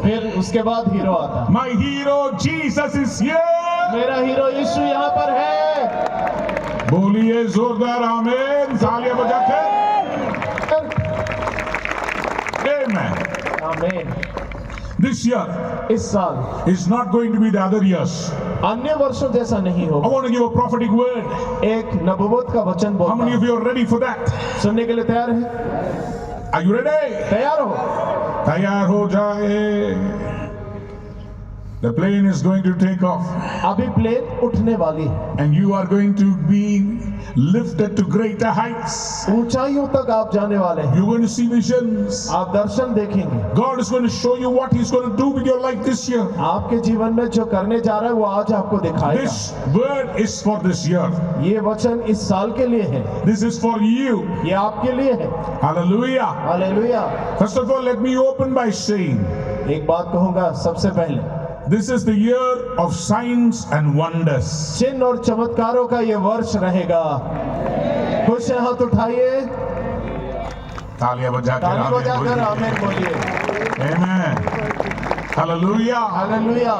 फिर उसके बाद हीरो आता है। My hero Jesus is here. मेरा हीरो यीशु यहाँ पर है। बोलिए जोरदार आमीन, तालियां बजाकर। Amen. आमीन। This year इस साल is not going to be the other years. अन्य वर्षों जैसा नहीं I होगा। want to give a prophetic word. एक नबूवत का वचन How many बोलता of you are ready for that? सुनने के लिए तैयार है? Are you ready? तैयार हो? तैयार हो जाए। The plane is going to take off अभी प्लेन उठने वाली है। and you are going to be lifted to greater heights. ऊंचाइयों तक आप जाने वाले हैं। You're going to see visions. आप दर्शन देखेंगे। God is going to show you what He's going to do with your life this year. आपके जीवन में जो करने जा रहा है वो आज आपको दिखाएगा। This word is for this year. ये वचन इस साल के लिए है। This is for you. ये आपके लिए है। Hallelujah. Hallelujah. First of all, let me open by saying, एक बात कहूंगा सबसे पहले, this is the year of signs and wonders. चिन्ह और चमत्कारों का ये वर्ष रहेगा। खुश हैं, हाथ उठाइए, तालियां बजाकर ताली बजाकर आमीन आमीन बोलिए। बोलिए। Amen. Hallelujah. Hallelujah,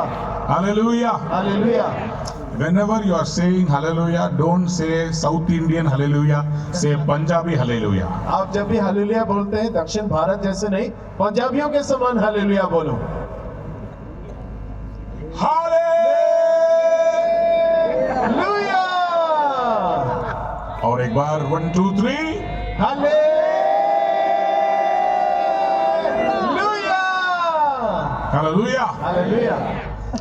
Hallelujah. Hallelujah. Whenever you are saying hallelujah, don't say South Indian hallelujah, say Punjabi hallelujah. आप जब भी हालेलुया बोलते हैं दक्षिण भारत जैसे नहीं, पंजाबियों के समान हालेलुया बोलो। हालेलुया। और एक बार 1 2 3 hallelujah. Hallelujah. Hallelujah.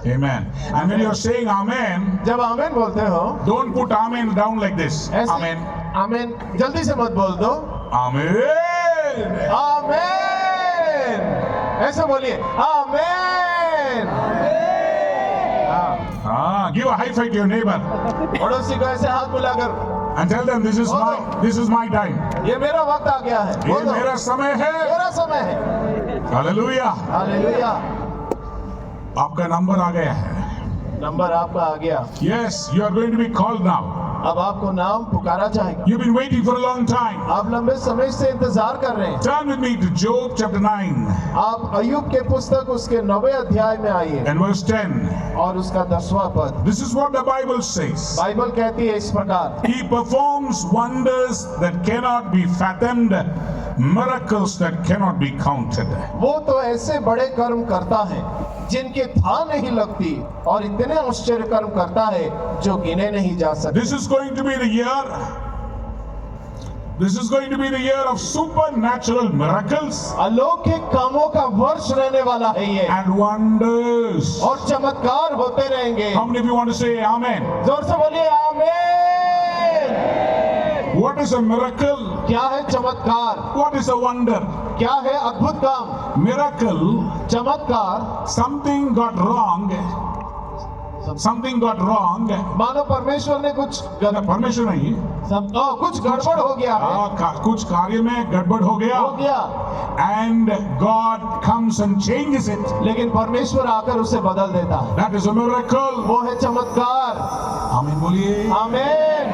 Amen. And when you are saying amen, जब आमीन बोलते हो, don't put amen down like this. ऐसे Amen. आमीन जल्दी से मत बोल दो। Amen. आमीन ऐसे बोलिए, आमीन। हाँ, Give a high five to your neighbor पड़ोसी को ऐसे हाथ मिलाकर and tell them this is my time. ये मेरा वक्त आ गया है। ये बोल दो, मेरा समय है। मेरा समय है। Hallelujah. हालेलुया। आपका नंबर आ गया है। नंबर आपका आ गया। Yes, you are going to be called now. अब आपको नाम पुकारा जाएगा। You've been waiting for a long time. आप लंबे समय से इंतजार कर रहे हैं। Turn with me to Job chapter 9 आप अय्यूब के पुस्तक उसके 9वें अध्याय में आइए and verse 10. और उसका 10वां पद। This is what the Bible says. Bible कहती है इस प्रकार, He performs wonders that cannot be fathomed, miracles that cannot be counted. वो तो ऐसे बड़े कर्म करता है जिनके था नहीं लगती और इतने आश्चर्य कर्म करता है जो गिने नहीं जा सकते। This is going to be the year. This is going to be the year of supernatural miracles अलौकिक कामों का वर्ष रहने वाला है ये, and wonders. और चमत्कार होते रहेंगे। How many of you want to say amen? जोर से बोलिए आमीन। What is a miracle? क्या है चमत्कार? What is a wonder? क्या है अद्भुत काम? Miracle, चमत्कार, something got wrong. Something got wrong. मानो परमेश्वर ने कुछ परमेश्वर नहीं, कुछ गड़बड़ हो गया है, कुछ कार्य में गड़बड़ हो गया, हो गया, and God comes and changes it. लेकिन परमेश्वर आकर उसे बदल देता है। That is a miracle. वो है चमत्कार। आमीन बोलिए। आमीन।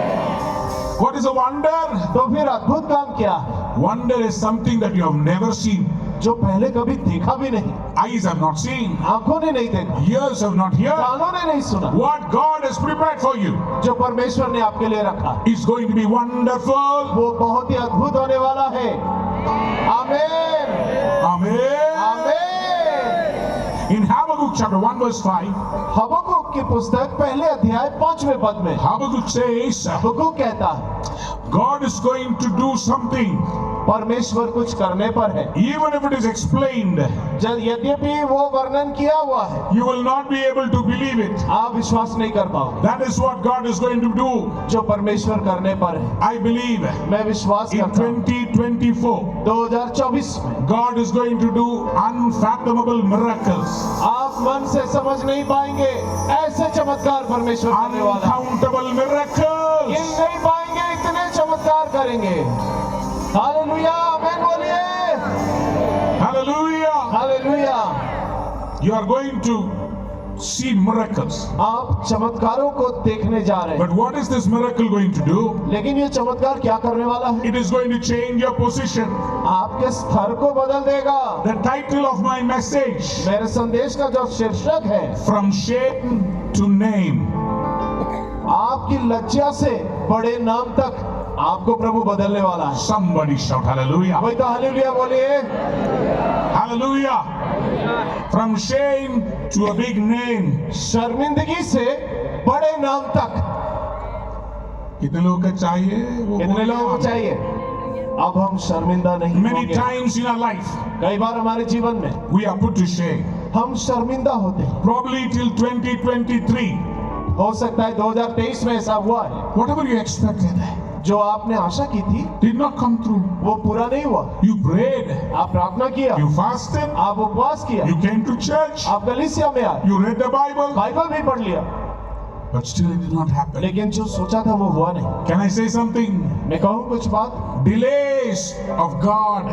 What is a wonder? तो फिर अद्भुत काम क्या है? Wonder is something that you have never seen. जो पहले कभी देखा भी नहीं, Eyes have not seen. आंखों ने नहीं देखा, Ears have not heard. कानों ने नहीं सुना, What God has prepared for you जो परमेश्वर ने आपके लिए रखा is going to be wonderful. वो बहुत ही अद्भुत होने वाला है। आमीन। Amen. आमीन। In Habakkuk chapter 1 verse 5, हबक्कुक की पुस्तक पहले अध्याय 5वें पद में Habakkuk says, हबक्कुक कहता है God is going to do something, परमेश्वर कुछ करने पर है। even if it is explained, यद्यपि वो वर्णन किया हुआ है, you will not be able to believe it. आप विश्वास नहीं कर पाओगे। That is what God is going to do. जो परमेश्वर करने पर है, I believe मैं विश्वास in करता हूँ 2024, 2024 में God is going to do unfathomable miracles, आप मन से समझ नहीं पाएंगे ऐसे चमत्कार परमेश्वर करने वाला है। uncountable miracles. गिन नहीं पाएंगे इतने चमत्कार करेंगे। हालेलुया। आमीन बोलिए। Hallelujah. Hallelujah. You are going to see miracles. आप चमत्कारों को देखने जा रहे हैं, But what is this miracle going to do? लेकिन ये चमत्कार क्या करने वाला है? It is going to change your position. आपके स्तर को बदल देगा। The title of my message, मेरे संदेश का जो शीर्षक है, From Shame to Name. आपकी लज्जा से बड़े नाम तक आपको प्रभु बदलने वाला है। Somebody shout hallelujah. कोई तो हालेलुया बोलिए। Hallelujah. From shame to a big name. शर्मिंदगी से बड़े नाम तक कितने लोगों को चाहिए वो कितने लोगों को चाहिए? अब हम शर्मिंदा नहीं Many होंगे। times in our life कई बार हमारे जीवन में we are put to shame. हम शर्मिंदा होते हैं। Probably till 2023. हो सकता है 2023 में ऐसा हुआ है, Whatever you expected जो आपने आशा की थी did not come through. वो पूरा नहीं हुआ। You prayed, आप प्रार्थना किया, you fasted, आप उपवास किया, you came to church, आप कलीसिया में आए, you read the Bible, Bible भी पढ़ लिया, but still it did not happen. लेकिन जो सोचा था वो हुआ नहीं। Can I say something? मैं कहूँ कुछ बात? Delays of God.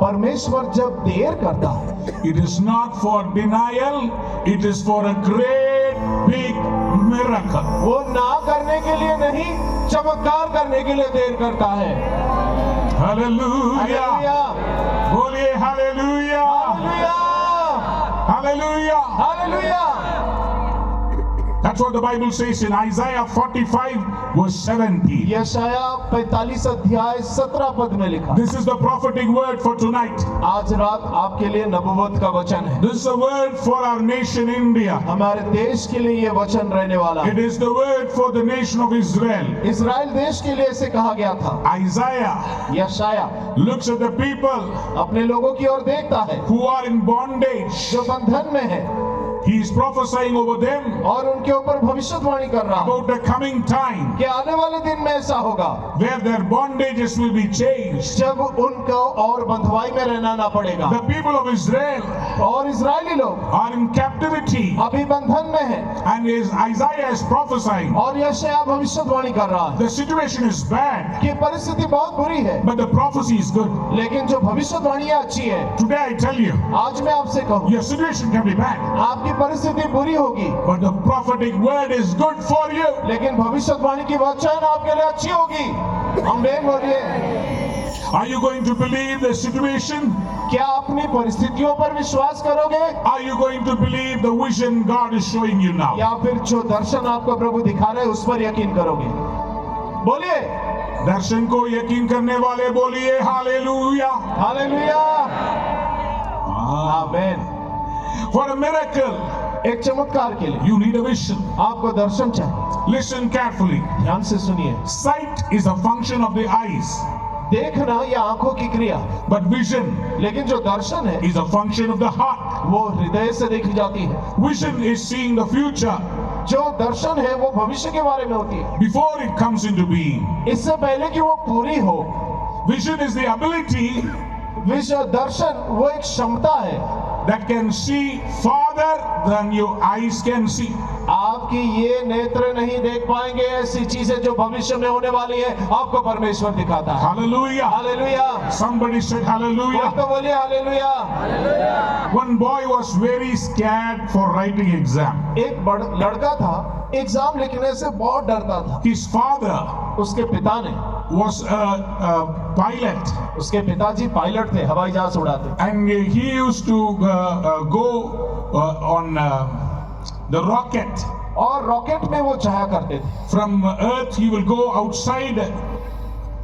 परमेश्वर जब देर करता है, It is not for denial, it is for a great big miracle. वो ना करने के लिए नहीं, चमत्कार करने के लिए देर करता है। Hallelujah. हालेलुया, बोलिए hallelujah. Hallelujah, Hallelujah. Hallelujah. That's what the Bible says in Isaiah 45 verse 17. यशाया 45 अध्याय 17 पद में लिखा। This is the prophetic word for tonight. आज रात आपके लिए नबुवत का वचन है। This is a word for our nation India. हमारे देश के लिए ये वचन रहने वाला It है। is the word for the nation of Israel. Israel देश के लिए इसे कहा गया था। Isaiah यशाया looks at the people अपने लोगों की ओर देखता है who are in bondage. जो बंधन में है, He is prophesying over them और उनके ऊपर भविष्यवाणी कर रहा है about the coming time कि आने वाले दिन में ऐसा होगा where their bondages will be changed. जब उनको और बंधुआई में रहना ना पड़ेगा। The people of Israel और इजरायली लोग are in captivity, अभी बंधन में है, and Isaiah is prophesying. और यशाया भविष्यवाणी कर रहा है The situation is bad, कि परिस्थिति बहुत बुरी है, but the prophecy is good. लेकिन जो भविष्यवाणी है अच्छी है। Today I tell you, आज मैं आपसे कहूँ, your situation can be bad, आपकी परिस्थिति बुरी होगी, but the prophetic word is good for you. लेकिन भविष्यवाणी की वचन आपके लिए अच्छी होगी। आमीन बोलिए। Are you going to believe the situation? क्या अपनी परिस्थितियों पर विश्वास करोगे, Are you going to believe the vision God is showing you now? या फिर जो दर्शन आपको प्रभु दिखा रहे हैं उस पर यकीन करोगे? बोलिए दर्शन को यकीन करने वाले बोलिए हालेलुया. हालेलुया, आमीन। For a miracle, एक चमत्कार के लिए you need a vision. आपको दर्शन चाहिए। Listen carefully. ध्यान से सुनिए। Sight is a function of the eyes, देखना या आंखों की क्रिया, but vision लेकिन जो दर्शन है is a function of the heart. वो हृदय से देखी जाती है। Vision is seeing the future जो दर्शन है वो भविष्य के बारे में होती है, before it comes into being. इससे पहले कि वो पूरी हो। Vision is the ability दर्शन वो एक क्षमता है that can see farther than your eyes can see. आपकी ये नेत्र नहीं देख पाएंगे ऐसी चीजें जो भविष्य में होने वाली है, आपको परमेश्वर दिखाता है। Hallelujah. हालेलुया, Somebody said कोई hallelujah. तो बोलिए hallelujah. One boy was very scared for writing exam. एक लड़का था, एग्जाम लिखने से बहुत डरता था। His father उसके पिता ने, was a pilot, उसके पिताजी पायलट थे, हवाई जहाज उड़ाते, and he used to go on the rocket. और रॉकेट में वो जाया करते थे। From Earth he will go outside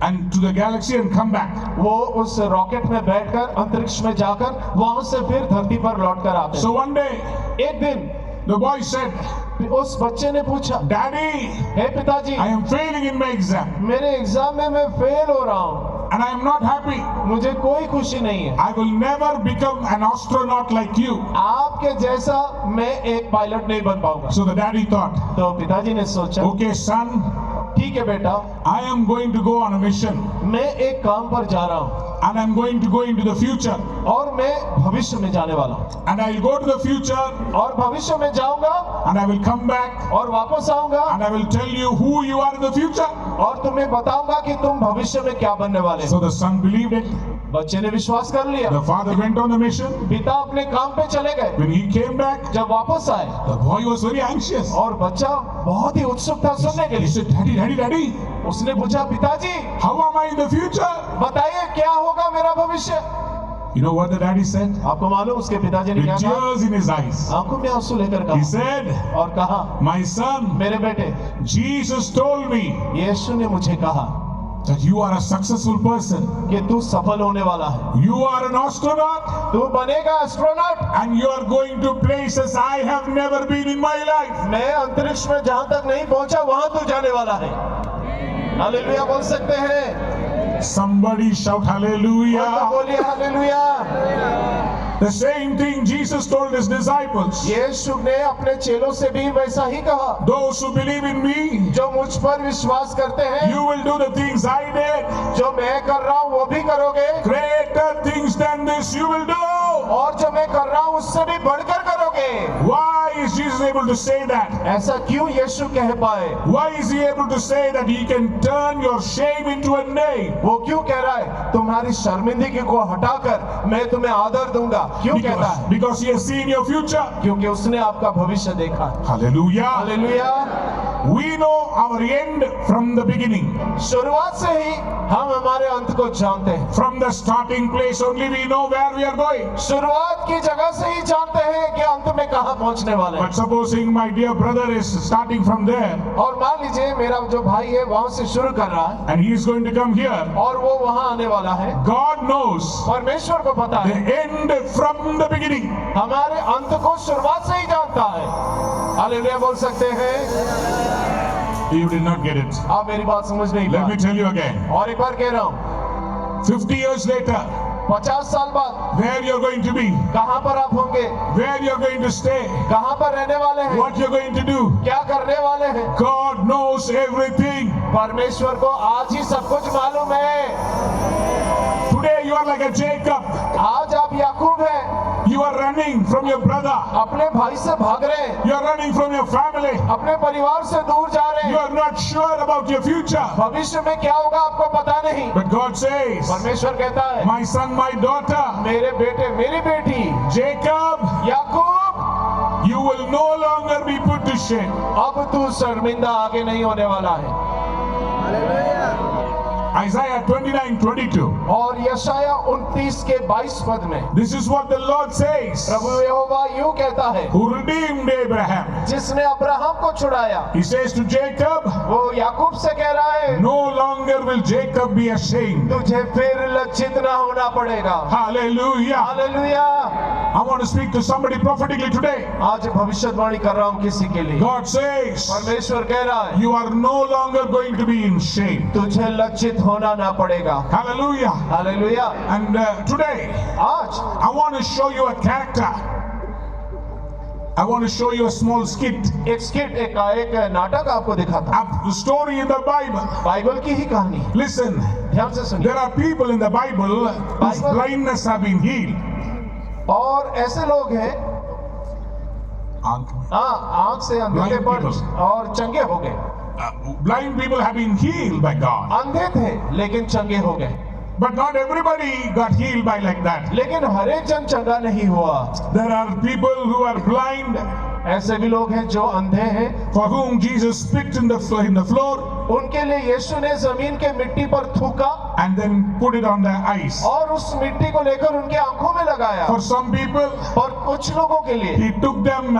and to the galaxy and come back. वो उस रॉकेट में बैठकर अंतरिक्ष में जाकर वहां से फिर धरती पर लौट कर आते। So one day एक दिन the boy said, उस बच्चे ने पूछा, Daddy, हे पिताजी, I am failing in my exam मेरे एग्जाम में मैं फेल हो रहा हूँ, and I am not happy. मुझे कोई खुशी नहीं है। I will never become an astronaut like you. आपके जैसा मैं एक पायलट नहीं बन पाऊंगा। So the daddy thought, तो पिताजी ने सोचा, okay son, ठीक है बेटा, I am going to go on a mission मैं एक काम पर जा रहा हूँ and I am going to go into the future और मैं भविष्य में जाने वाला हूँ, and I will go to the future और भविष्य में जाऊंगा and I will come back और वापस आऊंगा and I will tell you who you are in the future. और तुम्हें बताऊंगा कि तुम भविष्य में क्या बनने वाले हो। So the son believed it. बच्चे ने विश्वास कर लिया। The father went on the mission. पिता अपने काम पे चले गए। When he came back, जब वापस आए the boy was very anxious. और बच्चा बहुत ही उत्सुक था सुनने के He लिए। said, Daddy, Daddy, Daddy, उसने पूछा, पिताजी how am I in the future? बताइए क्या होगा मेरा भविष्य। You know what the daddy said? आपको मालूम उसके पिताजी ने क्या With कहा? tears in his eyes. आंखों में आंसू लेकर He कहा said, और कहा, my son, मेरे बेटे, Jesus told me यीशु ने मुझे कहा that you are a successful person. कि तू सफल होने वाला है, You are an astronaut तू बनेगा astronaut. and you are going to places I have never been in my life. मैं अंतरिक्ष में जहां तक नहीं पहुंचा वहां तू जाने वाला है। हालेलुया बोल सकते हैं? Somebody shout तो hallelujah. बोलिए hallelujah. The same thing Jesus told his disciples. यीशु ने अपने चेलों से भी वैसा ही कहा, Those who believe in me, जो मुझ पर विश्वास करते हैं, you will do the things I did. जो मैं कर रहा हूँ वो भी करोगे, Greater things than this you will do. और जो मैं कर रहा हूँ उससे भी बढ़कर करोगे। Why is Jesus able to say that? ऐसा क्यों यीशु कह पाए? Why is he able to say that he can turn your shame into a name? वो क्यों कह रहा है, तुम्हारी शर्मिंदगी को हटाकर मैं तुम्हें आदर दूंगा? क्यों कहता है? Because he has seen your future. क्योंकि उसने आपका भविष्य देखा है। Hallelujah. Hallelujah. We know our end from the beginning. शुरुआत से ही हम हमारे अंत को जानते हैं। From the starting place only we know where we are going. शुरुआत की जगह से ही जानते हैं कि अंत में कहाँ पहुंचने वाले हैं। But supposing my dear brother is starting from there और मान लीजिए मेरा जो भाई है वहां से शुरू कर रहा है and he is going to come here, और वो वहां आने वाला है। God knows परमेश्वर को पता the है, end from the beginning. हमारे अंत को शुरुआत से ही जानता है। हालेलुया बोल सकते हैं? You did not get it. आप मेरी बात समझ नहीं Let me पाए। tell you again. और एक बार कह रहा हूँ, 50 years later, 50 साल बाद where you're going to be, कहाँ पर आप होंगे, where you're going to stay, कहाँ पर रहने वाले हैं, what you're going to do, क्या करने वाले हैं, God knows everything. परमेश्वर को आज ही सब कुछ मालूम है। Today you are like a Jacob. आज आप याकूब हैं, You are running from your brother. अपने भाई से भाग रहे हैं, You are running from your family. अपने परिवार से दूर जा रहे You हैं। are not sure about your future. भविष्य में क्या होगा आपको पता नहीं। But God says, परमेश्वर कहता है, my son, my daughter, मेरे बेटे मेरी बेटी Jacob, Yakub, you will no longer be put to shame. अब तू शर्मिंदा आगे नहीं होने वाला है। Isaiah 29:22. और यशाया 29 के 22 पद में This is what the Lord says. प्रभु यहोवा यूं कहता है, Who redeemed Abraham. जिसने अब्राहम को छुड़ाया। He says to Jacob, वो याकूब से कह रहा है, no longer will Jacob be ashamed. तुझे फिर लज्जित ना होना पड़ेगा। Hallelujah. Hallelujah. I want to speak to somebody prophetically today. आज भविष्यवाणी कर रहा हूँ किसी के लिए। God says, परमेश्वर कह रहा है, you are no longer going to be in shame. तुझे लज्जित होना ना पड़ेगा। Hallelujah. हालेलुया। And today, आज I want to show you a character. I want to show you a small skit. एक स्किट, एक नाटक आपको दिखाता हूं। A story in the Bible. Bible की ही कहानी। Listen, ध्यान से सुनिए। there are people in the Bible whose blindness have been healed. और ऐसे लोग हैं, आंख से अंधे पर और चंगे हो गए। Blind people have been healed by God. अंधे थे लेकिन चंगे हो गए। But not everybody got healed by like that. लेकिन हर एक जन चंगा नहीं हुआ। There are people who are blind, ऐसे भी लोग हैं जो अंधे हैं, for whom Jesus spit in the floor उनके लिए यीशु ने जमीन के मिट्टी पर थूका and then put it on their eyes. और उस मिट्टी को लेकर उनके आंखों में लगाया। For some people, और कुछ लोगों के लिए he took them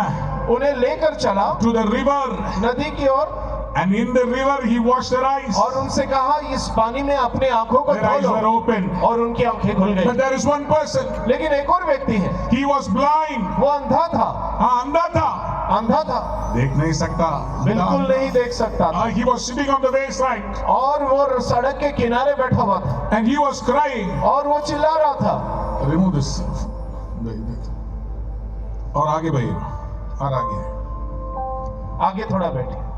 उन्हें लेकर चला to the river, नदी की ओर and in the river he washed their eyes. और उनसे कहा इस पानी में अपने आंखों को Their धो eyes were लो, open. और उनकी आंखें खुल But गई। there is one person, लेकिन एक और व्यक्ति है, he was blind. वो अंधा था। हाँ, अंधा था, अंधा था, देख नहीं सकता, बिल्कुल नहीं देख सकता था। He was sitting on the wayside और वो सड़क के किनारे बैठा हुआ था and he was crying. और वो चिल्ला रहा था। Remove this. और आगे भाई, और आगे, आगे थोड़ा बैठे।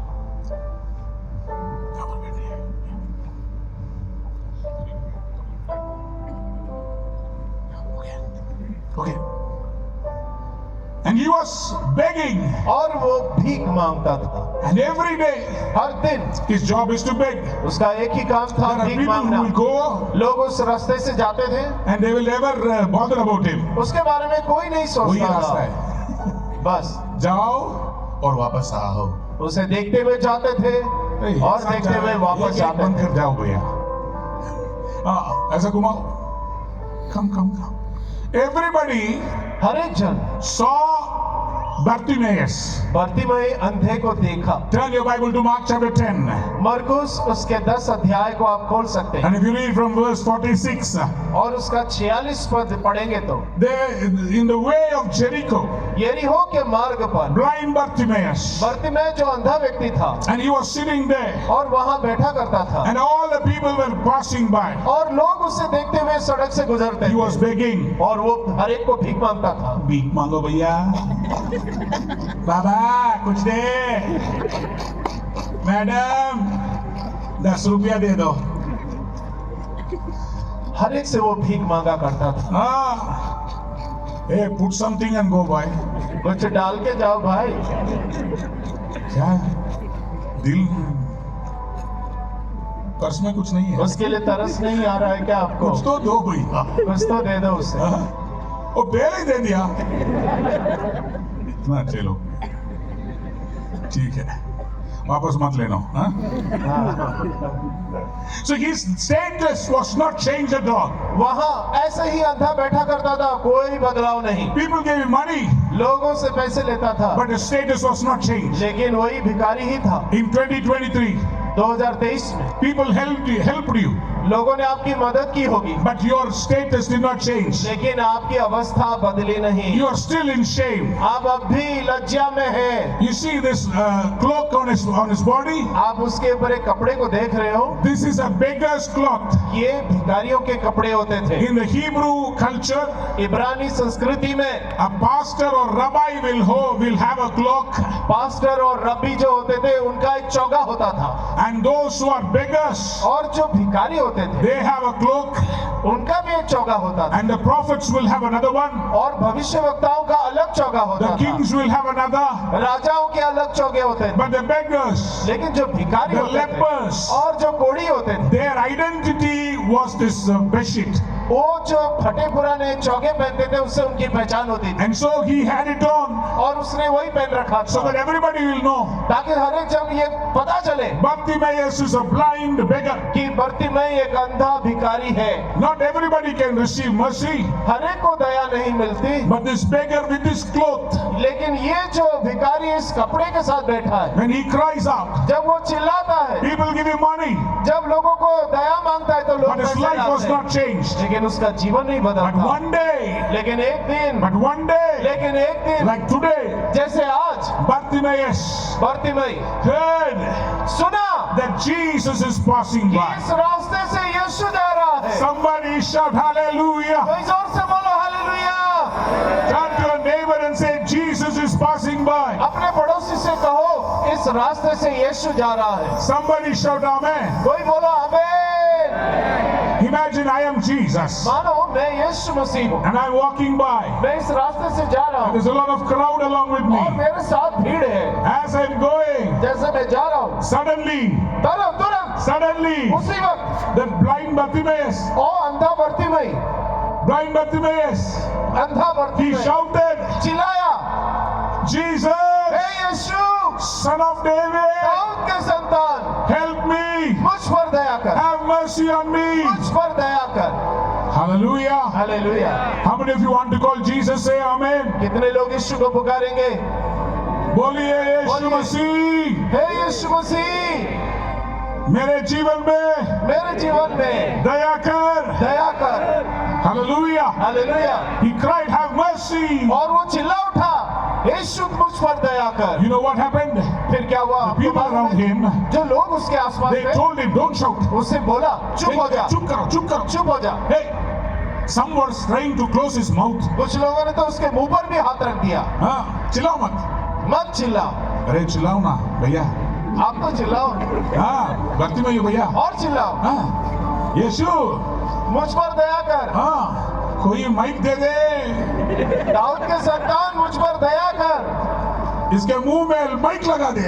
Okay. And he was begging. और वो भीख मांगता था। And every day, हर दिन his job is to beg. उसका एक ही काम था, There are भीख people who मांगना। will go लोग उस रास्ते से जाते थे, and they will never bother about him. उसके बारे में कोई नहीं वही सोचता रास्ता था। है, बस जाओ और वापस आओ। उसे देखते हुए जाते थे और देखते हुए वापस एक जाते बंद थे। कर जाओ भैया, हाँ ऐसा घुमाओ, कम कम कम। Everybody हर एक जन saw Bartimaeus. बर्तिमई अंधे को देखा। Turn your Bible to Mark chapter 10. मरकुस उसके 10 अध्याय को आप खोल सकते हैं And if you read from verse 46, और उसका 46 पद पढ़ेंगे तो they, in the way of Jericho, यरीहो के मार्ग पर blind Bartimaeus, बर्तिमई जो अंधा व्यक्ति था and he was sitting there, और वहां बैठा करता था and all the people were passing by. और लोग उसे देखते हुए सड़क से गुजरते He was थे begging. और वो हर एक को भीख मांगता था। भीख मांगो भैया, बाबा कुछ दे, मैडम 10 रुपया दे दो। हर एक से वो भीख मांगा करता था। हाँ, hey, put something and go by. कुछ डाल के जाओ भाई। क्या दिल पर्स में कुछ नहीं है, उसके लिए तरस नहीं आ रहा है क्या आपको? कुछ तो दो भैया। कुछ तो दे दो उसे। हाँ, वो पहले ही दे दिया। इतना अच्छे लोग, ठीक है, वापस मत लेना। So his status was not changed at all. वहाँ ऐसे ही अंधा बैठा करता था, कोई बदलाव नहीं। People gave him money, लोगों से पैसे लेता था, but his status was not changed. लेकिन वही भिखारी ही था। In 2023, 2023 में people helped you, लोगों ने आपकी मदद की होगी, but your status did not change. लेकिन आपकी अवस्था बदली नहीं। You are still in shame. आप अब भी लज्जा में हैं। You see this cloak on his body? आप उसके ऊपर एक कपड़े को देख रहे हो, This is a beggar's cloth. ये भिखारियों के कपड़े होते थे। In the Hebrew culture, इब्रानी संस्कृति में a pastor or rabbi will have a cloak, pastor और रब्बी जो होते थे उनका एक चौगा होता था, and those who are beggars, और जो भिखारी होते थे they have a cloak, उनका भी एक चौगा होता था, and the prophets will have another one. और भविष्यवक्ताओं का अलग चौगा होता The था, kings will have another, राजाओं के अलग चौगे होते थे। but the beggars, लेकिन जो भिखारी the होते थे lepers, और जो कोढ़ी होते थे, their identity was this bedsheet, वो जो फटे पुराने चौगे पहनते थे उससे उनकी पहचान होती थी, and so he had it on, और उसने वही पहन रखा so that था everybody will know ताकि हर एक जन ये पता चले Bartimaeus is a blind beggar. कि बर्तिमई एक अंधा भिखारी है। Not everybody can receive mercy, हर एक को दया नहीं मिलती, but this beggar with this cloth, लेकिन ये जो भिखारी इस कपड़े के साथ बैठा है, when he cries out, जब वो चिल्लाता है, people give him money, जब लोगों को दया मांगता है तो लोग but his पैसे life was लाते हैं, not changed. लेकिन उसका जीवन नहीं But बदलता। one day, लेकिन एक दिन लेकिन एक दिन like today, जैसे आज Bartimaeus बर्तिमई heard सुना that Jesus is passing कि by. इस रास्ते से यीशु जा रहा है। Somebody shout hallelujah. कोई जोर से बोलो hallelujah. Turn to your neighbor and say, Jesus is passing by. अपने पड़ोसी से कहो इस रास्ते से यीशु जा रहा है। Somebody shout amen. कोई बोलो आमीन। Imagine I am Jesus मानो मैं यीशु मसीह हूँ, and I'm walking by. मैं इस रास्ते से जा रहा हूँ There's a lot of crowd along with और me. मेरे साथ भीड़ है। As I'm going, जैसे मैं जा रहा हूँ तुरंत suddenly, उसी वक्त that blind Bartimaeus, ओ अंधा बर्तिमई, blind Bartimaeus, अंधा he बर्तिमई shouted, चिल्लाया, Jesus, hey Yeshu, Son of David, Dawood के संतान, help me, मुझ पर दया कर, have mercy on me. मुझ पर दया कर। Hallelujah. Hallelujah. How many of you want to call Jesus? Say amen. कितने लोग यीशु को पुकारेंगे? बोलिए यीशु मसीह, हे यीशु मसीह, मेरे जीवन में मेरे जीवन में दया कर. दया कर। Hallelujah. Hallelujah. He cried, have mercy. और वो चिल्ला उठा, यीशु मुझ पर दया कर। You know what happened? फिर क्या हुआ? The people around him, जो लोग उसके आसपास they थे told him, don't shout. उससे बोला चुप हो जा, चुप करो, चुप करो. चुप हो जा। Hey, some were trying to close his mouth. कुछ लोगों ने तो उसके मुंह पर भी हाथ रख दिया। हाँ, चिल्लाओ मत. मत चिल्ला। अरे चिल्लाओ ना भैया. आप तो चिल्लाओ हाँ, भक्ति में भैया. और चिल्लाओ, हाँ, यीशु, मुझ पर दया कर। हाँ, कोई माइक दे दे. दाऊद के संतान मुझ पर दया इसके मुंह में माइक लगा दे।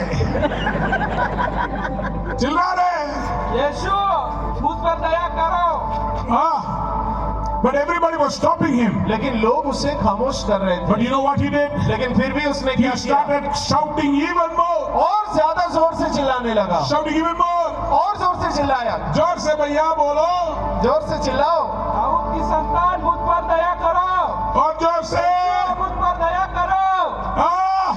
चिल्ला रहे, यीशु मुझ पर दया करो। हाँ। But everybody was stopping him. लेकिन लोग उसे खामोश कर रहे थे। But you know what he did? लेकिन फिर भी उसने He क्या किया? started shouting even more. और ज्यादा जोर से चिल्लाने लगा। Shouting even more. और जोर से चिल्लाया। जोर से भैया बोलो। जोर से चिल्लाओ। दाऊद की संतान मुझ पर दया करो। और जोर से। मुझ पर दया करो।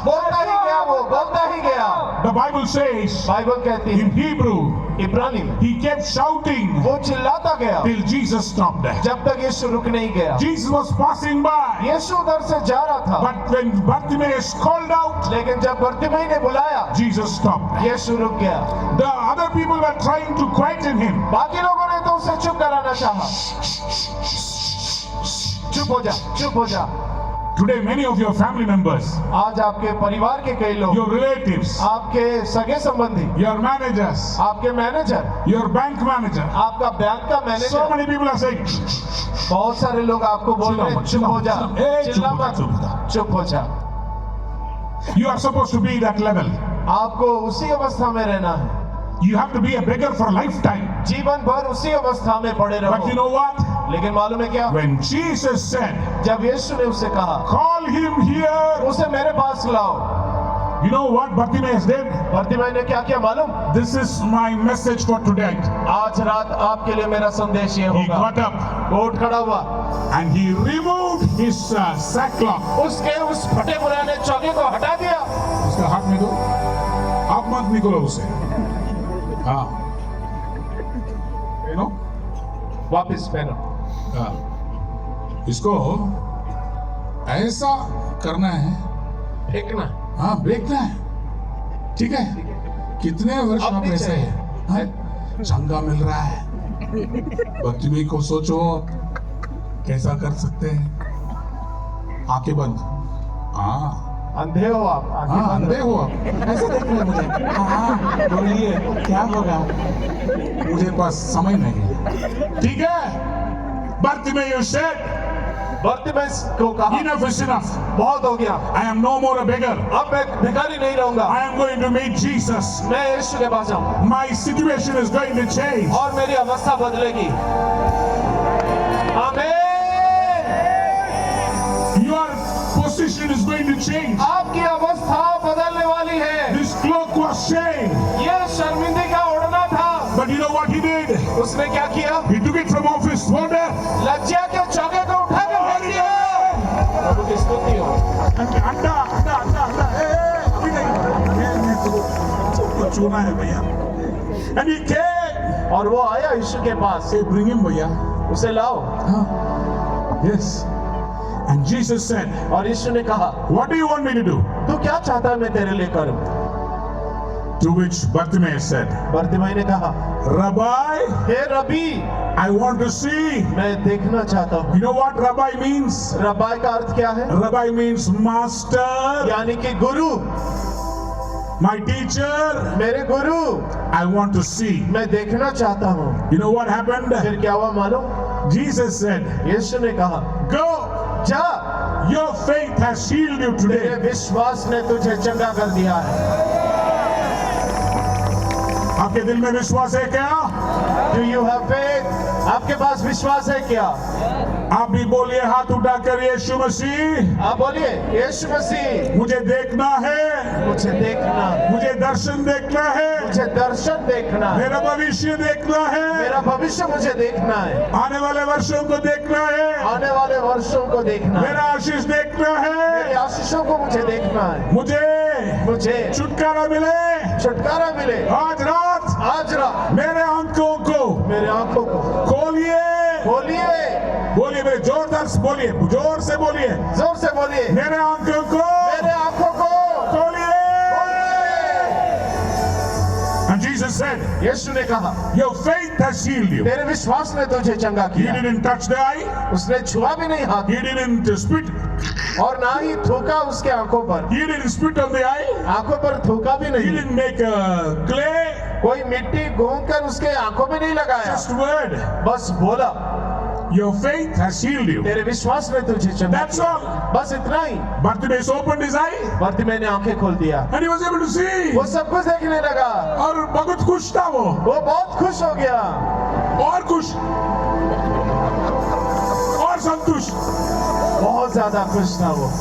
बोलता ही गया, वो बोलता ही गया। The Bible says बाइबल कहती है in Hebrew, इब्रानी में he kept shouting वो चिल्लाता गया till Jesus stopped. जब तक यीशु रुक नहीं गया। Jesus was passing by. यीशु उधर से जा रहा था, But when Bartimaeus called out, लेकिन जब बर्तिमाई ने बुलाया Jesus stopped. यीशु रुक गया। The other people were trying to quieten him. बाकी लोगों ने तो उसे चुप कराना चाहा। चुप हो जा, चुप हो जा। Today, many of your family members, आज आपके परिवार के कई लोग, your relatives, आपके सगे संबंधी, your managers, आपके मैनेजर, your bank manager, आपका बैंक का so manager, many people are saying, बहुत सारे लोग आपको बोल रहे हैं चुप हो जा, चिल्ला मत, चुप हो जा। you are supposed to be that level. आपको उसी अवस्था में रहना है। You have to be a beggar for a lifetime. जीवन भर उसी अवस्था में पड़े But you रहो। know what? लेकिन मालूम है क्या? When Jesus said, जब यीशु ने उसे कहा call him here, उसे मेरे पास लाओ, you know what Bartimaeus did? Bartimaeus ने क्या किया मालूम? This is my message for today. आज रात आपके लिए मेरा संदेश ये He होगा। got up वो उठ खड़ा हुआ, and he removed his sackcloth. उसके उस फटे पुराने चौके को हटा दिया। उसका हाथ में दो, आप मत निकलो उसे। हाँ, you know? वापिस पहनो। हाँ, इसको ऐसा करना है, फेंकना। हाँ फेंकना है, ठीक है? कितने वर्ष अब आप नहीं ऐसे चाहिए। हैं? हाँ? चंगा मिल रहा है, बच्ची को सोचो कैसा कर सकते हैं। आंखें बंद, हाँ अंधे हो आप, आंखें हाँ बंद अंधे हो आप, ऐसे देख रहे मुझे। हाँ बोलिए क्या होगा, मुझे पास समय नहीं है, ठीक है? Bartimaeus said, बर्तिमाई को कहा enough is enough. बहुत हो गया, I am no more a beggar. अब मैं भिखारी नहीं रहूंगा, I am going to meet Jesus. मैं यीशु के पास जाऊं My situation is going to change. और मेरी अवस्था बदलेगी। आमीन। Your position is going to change. आपकी अवस्था बदलने वाली है। This cloak was shame. ये शर्मिंदगी का ओढ़ना था। But you know what he did? उसने क्या किया? He took it from off his shoulder. लज्जा के चौके को उठा के फेंक दिया। प्रभु की स्तुति हो। अंडा अंडा अंडा अंडा, अभी नहीं, तो चूना है भैया। And he came. और वो आया यीशु के पास। Say, bring him भैया। उसे लाओ। Yes. And Jesus said, और यीशु ने कहा, what do you want me to do? तू क्या चाहता है मैं तेरे लिए करूं? To which Bartimaeus said, Bartimaeus ने कहा, Rabbi, hey rabi, I want to see. मैं देखना चाहता हूँ। You know what Rabbi means? रबाई का अर्थ क्या है? Rabbi means master, यानी कि गुरु, my teacher. मेरे गुरु, I want to see. मैं देखना चाहता हूँ। You know what happened? फिर क्या हुआ मालूम? Jesus said, यीशु ने कहा, go, जा, your faith has healed you तेरे today. विश्वास ने तुझे चंगा कर दिया है। आपके दिल में विश्वास है क्या? Do you have faith? आपके पास विश्वास है क्या? आप भी बोलिए हाथ उठाकर, यीशु मसीह आप बोलिए, यीशु मसीह, मुझे देखना है, मुझे देखना, मुझे दर्शन देखना है, मुझे दर्शन देखना है, मेरा भविष्य देखना है, मेरा भविष्य मुझे देखना है, आने वाले वर्षों को देखना है, आने वाले वर्षों को देखना मेरा है, आशीष देखना मेरी है, आशीषों को मुझे देखना है, मुझे छुटकारा मिले छुटकारा मिले। आज रात मेरे आंखों को खोलिए, खोलिए, मेरे जोरदार से बोलिए, जोर से बोलिए, जोर से बोलिए, मेरे आंखों को खोलिए। And Jesus said, यीशु ने कहा, your faith has healed you. तेरे विश्वास ने तुझे चंगा He किया। didn't touch the eye, उसने छुआ भी नहीं हाथ, he didn't spit, और ना ही थूका उसके आंखों पर, he didn't spit on the eye, आंखों पर थूका भी he नहीं, didn't make a clay, कोई मिट्टी घूम कर उसके आंखों में नहीं लगाया, just word. बस बोला, Your faith has healed you. तेरे विश्वास ने तुझे चंगा That's किया। all. बस इतना ही। Bartimaeus opened his eye बर्तिमेय ने आंखें खोल दिया, and he was able to see. वो सब कुछ देखने लगा, और बहुत खुश था वो, बहुत खुश हो गया, और खुश, और संतुष्ट. बहुत ज्यादा खुश था वो।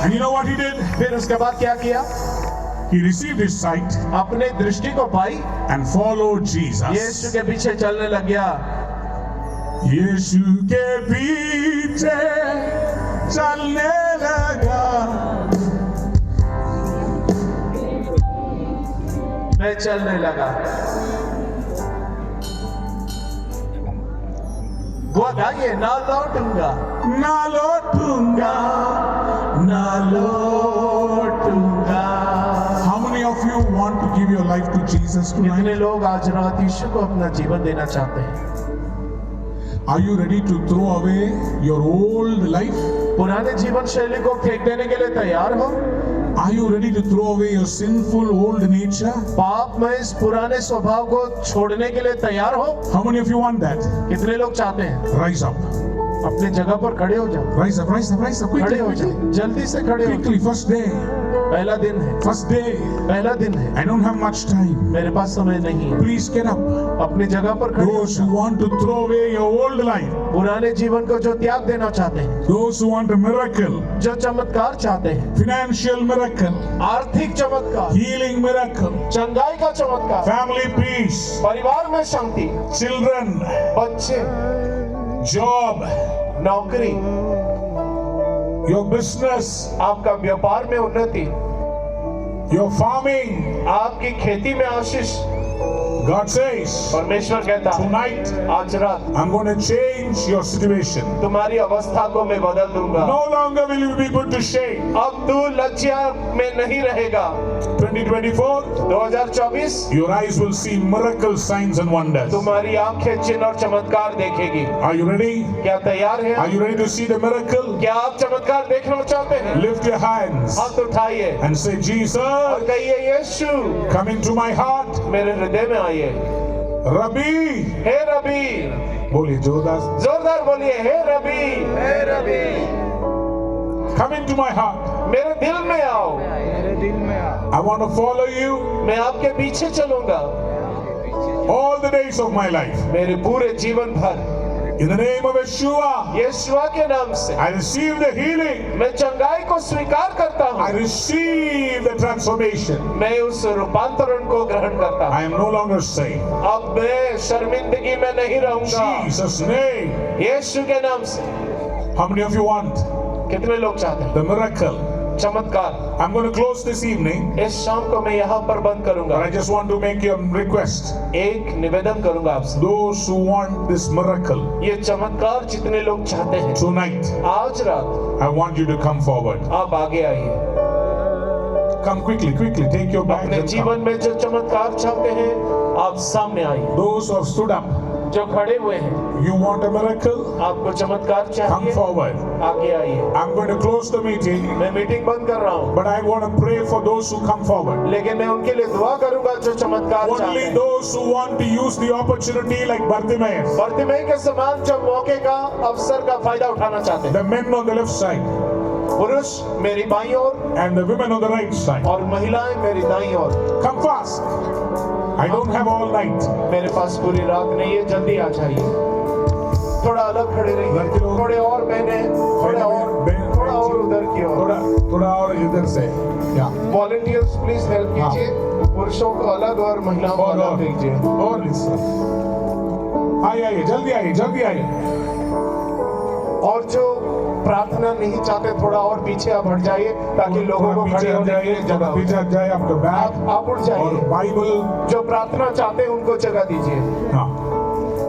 And you know what he did? फिर उसके बाद क्या किया? He received his sight अपने दृष्टि को पाई, and followed Jesus. यीशु के पीछे चलने लग गया। यीशु के पीछे चलने लगा. मैं चलने लगा। वो गाइए, ना लौटूंगा, ना लौटूंगा, ना लौटूंगा। How many of you want to give your life to Jesus कितने tonight? लोग आज रात यीशु को अपना जीवन देना चाहते हैं? Are you ready to throw away your old life? पुराने जीवन शैली को फेंक देने के लिए तैयार हो? Are you ready to throw away your sinful old nature? पाप में इस पुराने स्वभाव को छोड़ने के लिए तैयार हो? How many of you want that? कितने लोग चाहते हैं? Rise up. अपनी जगह पर खड़े हो जाओ, Rise up, rise up, rise up. खड़े Quickly, हो quickly. जाओ, जल्दी से खड़े हो जाओ। Quickly, first day. पहला दिन है, First day. पहला दिन है, I don't have much time. मेरे पास समय नहीं है। Please get up. अपनी जगह पर खड़े हो Those who जाओ। want to throw away your old life. पुराने जीवन को जो त्याग देना चाहते हैं, Those who want a miracle. जो चमत्कार चाहते हैं, Financial miracle. आर्थिक चमत्कार, Healing miracle. चंगाई का चमत्कार, Family peace. परिवार में शांति, Children. बच्चे, Job. नौकरी, Your business. आपका व्यापार में उन्नति, Your farming. आपकी खेती में आशीष। God says, परमेश्वर कहता है, tonight आज रात I'm going to change your situation. तुम्हारी अवस्था को मैं बदल दूंगा। No longer will you be put to shame. अब तू लज्जा में नहीं रहेगा। 2024, 2024 your eyes will see miracle signs and wonders. तुम्हारी आंखें चिन्ह और चमत्कार देखेगी। Are you ready? क्या तैयार Are है? you ready to see the miracle? क्या आप चमत्कार देखना चाहते हैं? Lift your hands हाथ उठाइए and say, और Jesus, कहिए, यीशु come into my heart. मेरे हृदय में आइए। Rabbi, हे रबी, बोलिए जोरदार. जोरदार बोलिए, हे रबी, हे रबी, Come into my heart. मेरे दिल में आओ। I want to follow you मैं आपके पीछे चलूंगा all the days of my life. मेरे पूरे जीवन भर। In the name of Yeshua, यीशुआ के नाम से I receive the healing. मैं चंगाई को स्वीकार करता I हूँ। receive the transformation. मैं उस रूपांतरण को ग्रहण करता हूँ। I am no longer saying, अब मैं शर्मिंदगी में नहीं रहूंगा। Jesus' name. यीशु के नाम से। How many of you want कितने लोग चाहते हैं the miracle? चमत्कार? I'm going to close this evening, इस शाम को मैं यहाँ पर बंद but करूंगा। I just want to make a request. एक निवेदन करूंगा आपसे। Those who want this miracle ये चमत्कार जितने लोग चाहते हैं, tonight, आज रात I want you to come forward. आप आगे आइए। Come quickly, quickly. Take your bags अपने and जीवन come. में जो चमत्कार चाहते हैं, आप सामने आइए। Those who have stood up, जो खड़े हुए हैं, you want a miracle? आपको चमत्कार Come चाहिए, forward. आगे आइए। I'm going to close the meeting, मैं मीटिंग बंद कर रहा हूँ, but I want to pray for those who come forward. लेकिन मैं उनके लिए दुआ करूंगा जो चमत्कार चाहते Only हैं। those who want to use the opportunity like Bartimaeus. बर्तिमेय के समान जो मौके का, अवसर का फायदा उठाना चाहते हैं। The men on the left side पुरुष मेरी बाईं ओर and the women on the right side. और महिलाएं मेरी दाईं ओर। Come fast. I don't have all night. मेरे पास पूरी रात नहीं है, जल्दी आ जाइए। थोड़ा अलग खड़े रहिए, लड़के लोग- थोड़े और बहने, थोड़ा और उधर की ओर। थोड़ा और इधर से. Yeah. वॉलंटियर्स प्लीज हेल्प हाँ। कीजिए, पुरुषों को अलग और महिलाओं को अलग कीजिए। और इस तरफ. आइए, जल्दी आइए, जल्दी आइए. और जो प्रार्थना नहीं चाहते, थोड़ा और पीछे आप हट जाइए ताकि लोगों को खड़े होने के लिए जगह हो। पीछे हट जाए आपका बैग आप उठ और जाइए। बाइबल. जो प्रार्थना चाहते हैं उनको जगह दीजिए। हाँ.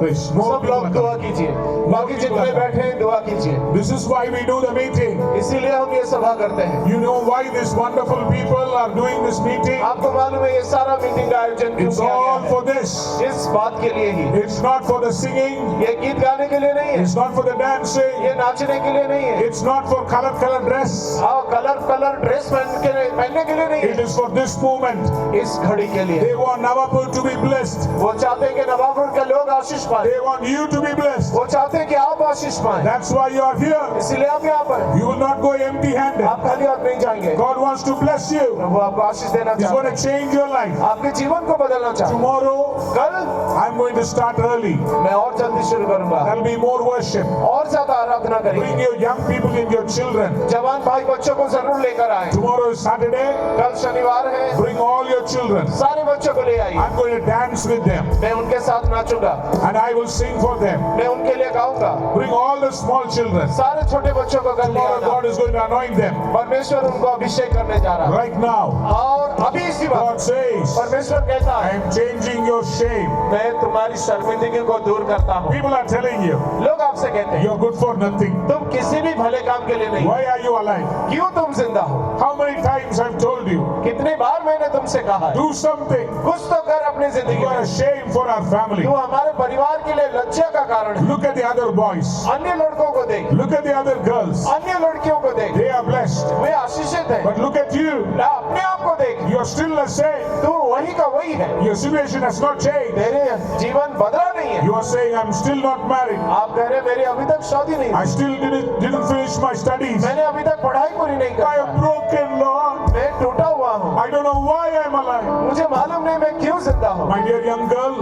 सब लोग दुआ कीजिए, बाकी जितने बैठे हैं दुआ कीजिए। This is why we do the meeting. इसीलिए हम ये सभा करते हैं। You know why these wonderful people are doing this meeting? आपको मालूम है ये सारा मीटिंग का आयोजन क्यों It's किया all गया for this. है? इस बात के लिए ही। It's not for the singing. ये गीत गाने के लिए नहीं है, It's not for the dancing. ये नाचने के लिए नहीं है, It's not for color dress. हाँ कलर ड्रेस पहनने के लिए नहीं It है, is for this moment. इस घड़ी के लिए। They want Navapur to be blessed. वो चाहते हैं कि नवापुर के लोग आशीष पाए, They want you to be blessed. वो चाहते हैं कि आप आशीष पाए, That's why you are here. इसीलिए आप यहाँ पर हैं। You will not go empty-handed. आप खाली हाथ नहीं जाएंगे। God wants to bless you. प्रभु आपको आशीष देना He's चाहते going हैं, to change your life. आपके जीवन को बदलना चाहते हैं। Tomorrow, कल I'm going to start early. मैं और जल्दी शुरू करूंगा, There'll be more worship. और ज्यादा आराधना Bring करेंगे। your young people and your children. जवान भाई बच्चों को जरूर लेकर आए। Tomorrow is Saturday. कल शनिवार है, Bring all your children. सारे बच्चों को ले आइए। I'm going to dance with them मैं उनके साथ नाचूंगा, and I will sing for them. मैं उनके लिए गाऊंगा। Bring all the small children. सारे छोटे बच्चों को घर ले Tomorrow आना। God is going to anoint them. परमेश्वर उनको अभिषेक करने जा रहा है। Right now, और अभी इसी God वक्त says, परमेश्वर कहता I है, am changing your shame. मैं तुम्हारी शर्मिंदगी को दूर करता हूँ। People are telling you, लोग आपसे कहते हैं, you're good for nothing. तुम किसी भी भले काम के लिए नहीं, Why are you alive? क्यों तुम जिंदा हो? How many times I've told you, कितनी बार मैंने तुमसे कहा है, do something. कुछ तो कर अपनी जिंदगी You are a में। shame for our family. तू हमारे परिवार के लिए लज्जा का कारण है। Look at the other boys. अन्य लड़कों को देख, Look at the other girls. अन्य लड़कियों को देख, They are blessed. वे आशीषित है। But look at you. अपने आप को देख, You're still the same. तू वही का वही है। Your situation has not changed. तेरे जीवन बदला नहीं है। You are saying, I'm still not married. आप कह रहे हैं, मेरी अभी तक शादी नहीं I हुई, still didn't finish my studies. मैंने अभी तक पढ़ाई पूरी नहीं I कर am पाया, broken, Lord. मैं टूटा हुआ हूँ, I don't know why I'm alive. मुझे मालूम नहीं मैं क्यों जिंदा हूँ। My dear young girl,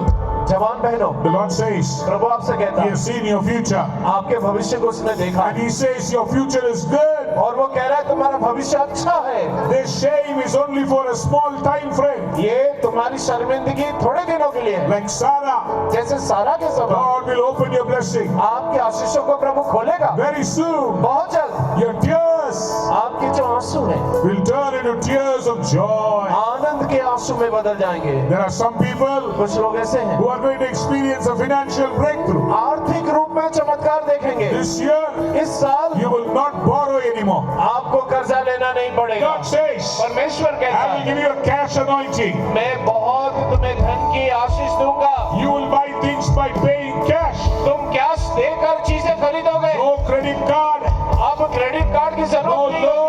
जवान बहनों, the Lord says, प्रभु आपसे कहता He है, has seen your future. आपके भविष्य को उसने देखा And He says, your future is good. और वो कह रहा है तुम्हारा भविष्य अच्छा है। This shame is only for a small time frame. ये तुम्हारी शर्मिंदगी थोड़े दिनों के लिए है। Like Sarah, जैसे सारा के समान God will open your blessing. आपके आशीषों को प्रभु खोलेगा Very soon, बहुत जल्द। your tears आपके जो आंसू हैं will turn into tears of joy. आनंद के आंसू में बदल जाएंगे। There are some people कुछ लोग ऐसे हैं, who are going to experience a financial breakthrough. आर्थिक रूप में चमत्कार देखेंगे। This year, इस साल you will not borrow anymore. आपको कर्जा लेना नहीं पड़ेगा। God says, परमेश्वर कहता I will है, give you a cash anointing. मैं बहुत तुम्हें धन की आशीष दूंगा। You will buy things by paying cash. तुम कैश देकर चीजें खरीदोगे। No credit card. अब क्रेडिट कार्ड की जरूरत No नहीं होगी। loan.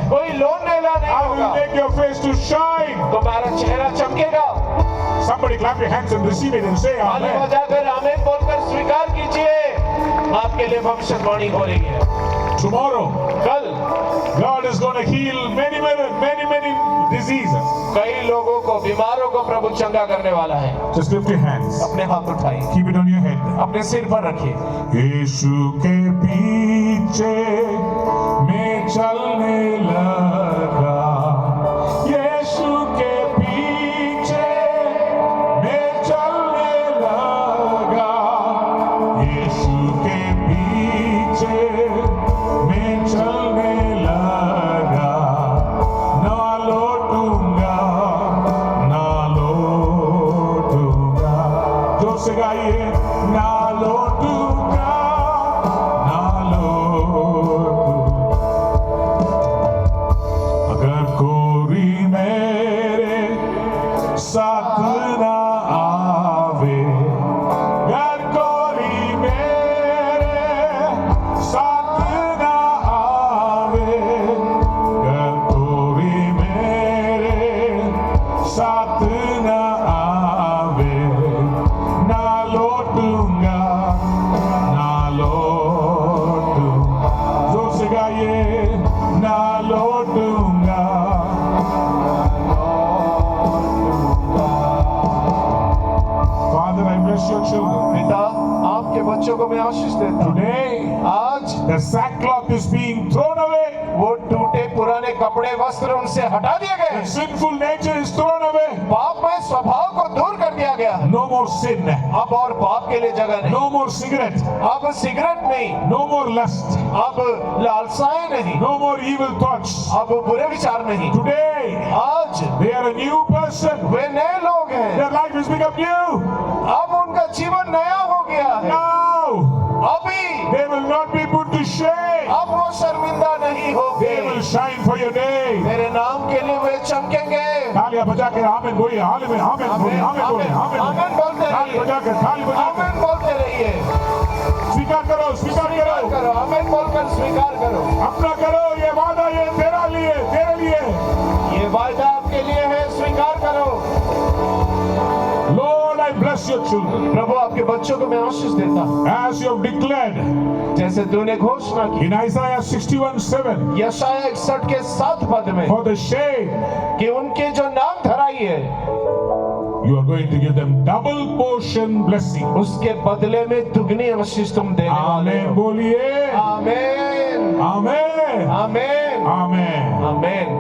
कोई लोन लेना नहीं I will होगा। make your face to shine. तुम्हारा चेहरा चमकेगा। Somebody clap your hands and receive it and say ताली amen. बजाकर आमीन बोलकर स्वीकार कीजिए। आपके लिए भविष्यवाणी हो रही है। Tomorrow, कल God is going to heal many diseases. कई लोगों को, बीमारों को प्रभु चंगा करने वाला है। Just lift your hands. अपने हाथ उठाइए, Keep it on your head. अपने सिर पर रखिए। यीशु के पीछे मैं चलने लगा, यीशु के पीछे मैं चलने लगा, यीशु के पीछे मैं चलने लगा, ना लौटूंगा, ना लौटूंगा। जोर से गाइए, ना लौटूंगा, ना लौटूंगा। अगर कोई मेरे साथ ना आवे, अगर कोई मेरे साथ ना आवे, अगर कोई मेरे साथ ना आवे, ना लौटूंगा, ना लौटूंगा। जोर से गाइए, ना लौटूंगा। Father, I bless your children. पिता, आपके बच्चों को मैं आशीष देता हूँ। Today, आज the sackcloth is being thrown away. वो टूटे पुराने कपड़े वस्त्र उनसे हटा दिए गए। The sinful nature is thrown away. पापमय स्वभाव को दूर कर दिया गया। No more sin. अब और पाप के लिए जगह नहीं। No more cigarette. अब सिगरेट नहीं, No more lust. अब लालसाएं नहीं, No more evil thoughts. अब बुरे विचार नहीं। Today, आज they are a new person. वे नए लोग हैं। Their life has become new. अब उनका जीवन नया हो गया है। Now, अभी they will not be put to shame. अब वो शर्मिंदा नहीं होंगे। They will shine for your name. तेरे नाम के लिए वे चमकेंगे। तालियां बजा के आमीन बोलिए, आमीन बोलिए, आमीन बोलिए, आमीन बोलिए, आमीन बोलते ताली रहिए। बजा के, ताली बजा के। आमीन बोलते रहिए। स्वीकार करो, स्वीकार करो, करो, आमीन बोलकर स्वीकार करो। अपना करो। ये वादा, ये तेरा लिए, तेरे लिए। ये वायदा आपके लिए है, स्वीकार करो। Lord, I bless bless your children. प्रभु आपके बच्चों को मैं आशीष देता हूँ, As you have declared जैसे तूने घोषणा की in Isaiah 61:7, यशाया 61 के 7 पद में for the shame, कि उनके जो नाम धराई है you are going to give them double portion blessing. उसके बदले में दुगनी आशीष तुम देने वाले Amen. हो। बोलिए आमेन Amen. आमेन Amen. आमेन।